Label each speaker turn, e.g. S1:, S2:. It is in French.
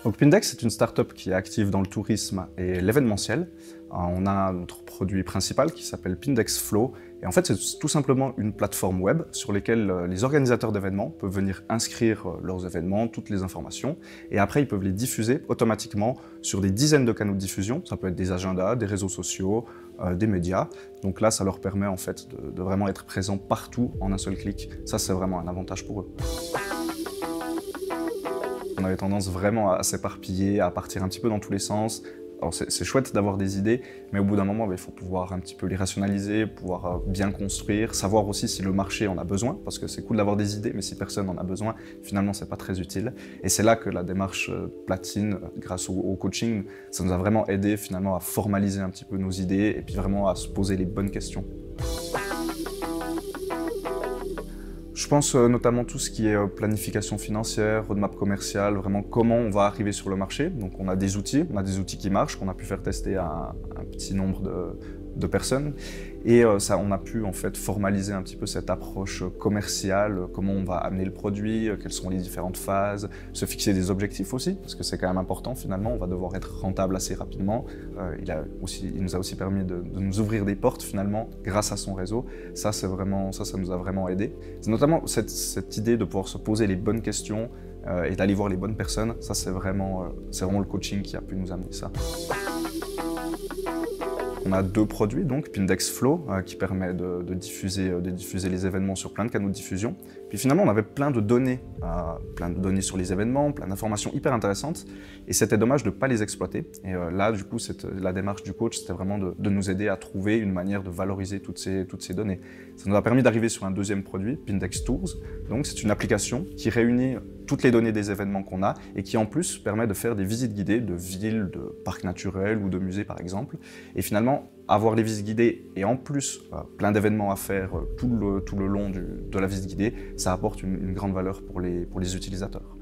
S1: Donc Pindex, c'est une start-up qui est active dans le tourisme et l'événementiel. On a notre produit principal qui s'appelle Pindex Flow. Et en fait, c'est tout simplement une plateforme web sur laquelle les organisateurs d'événements peuvent venir inscrire leurs événements, toutes les informations. Et après, ils peuvent les diffuser automatiquement sur des dizaines de canaux de diffusion. Ça peut être des agendas, des réseaux sociaux, des médias. Donc là, ça leur permet en fait de vraiment être présents partout en un seul clic. Ça, c'est vraiment un avantage pour eux. On avait tendance vraiment à s'éparpiller, à partir un petit peu dans tous les sens. Alors c'est chouette d'avoir des idées, mais au bout d'un moment, il faut pouvoir un petit peu les rationaliser, pouvoir bien construire, savoir aussi si le marché en a besoin, parce que c'est cool d'avoir des idées, mais si personne en a besoin, finalement, c'est pas très utile. Et c'est là que la démarche Platine, grâce au coaching, ça nous a vraiment aidé finalement à formaliser un petit peu nos idées et puis vraiment à se poser les bonnes questions. Je pense notamment tout ce qui est planification financière, roadmap commercial, vraiment comment on va arriver sur le marché. Donc on a des outils qui marchent, qu'on a pu faire tester à un petit nombre de personnes. Et on a pu en fait formaliser un petit peu cette approche commerciale, comment on va amener le produit, quelles sont les différentes phases, se fixer des objectifs aussi, parce que c'est quand même important finalement, on va devoir être rentable assez rapidement. Il nous a aussi permis de nous ouvrir des portes finalement grâce à son réseau. Ça nous a vraiment aidé. C'est notamment cette idée de pouvoir se poser les bonnes questions et d'aller voir les bonnes personnes. Ça c'est vraiment le coaching qui a pu nous amener ça. On a deux produits, donc Pindex Flow, qui permet de diffuser les événements sur plein de canaux de diffusion. Puis finalement, on avait plein de données sur les événements, plein d'informations hyper intéressantes, et c'était dommage de ne pas les exploiter. Et là, du coup, la démarche du coach, c'était vraiment de nous aider à trouver une manière de valoriser toutes ces données. Ça nous a permis d'arriver sur un deuxième produit, Pindex Tours. Donc, c'est une application qui réunit toutes les données des événements qu'on a et qui en plus permet de faire des visites guidées de villes, de parcs naturels ou de musées par exemple. Et finalement, avoir les visites guidées et en plus plein d'événements à faire tout le long de la visite guidée, ça apporte une grande valeur pour les utilisateurs.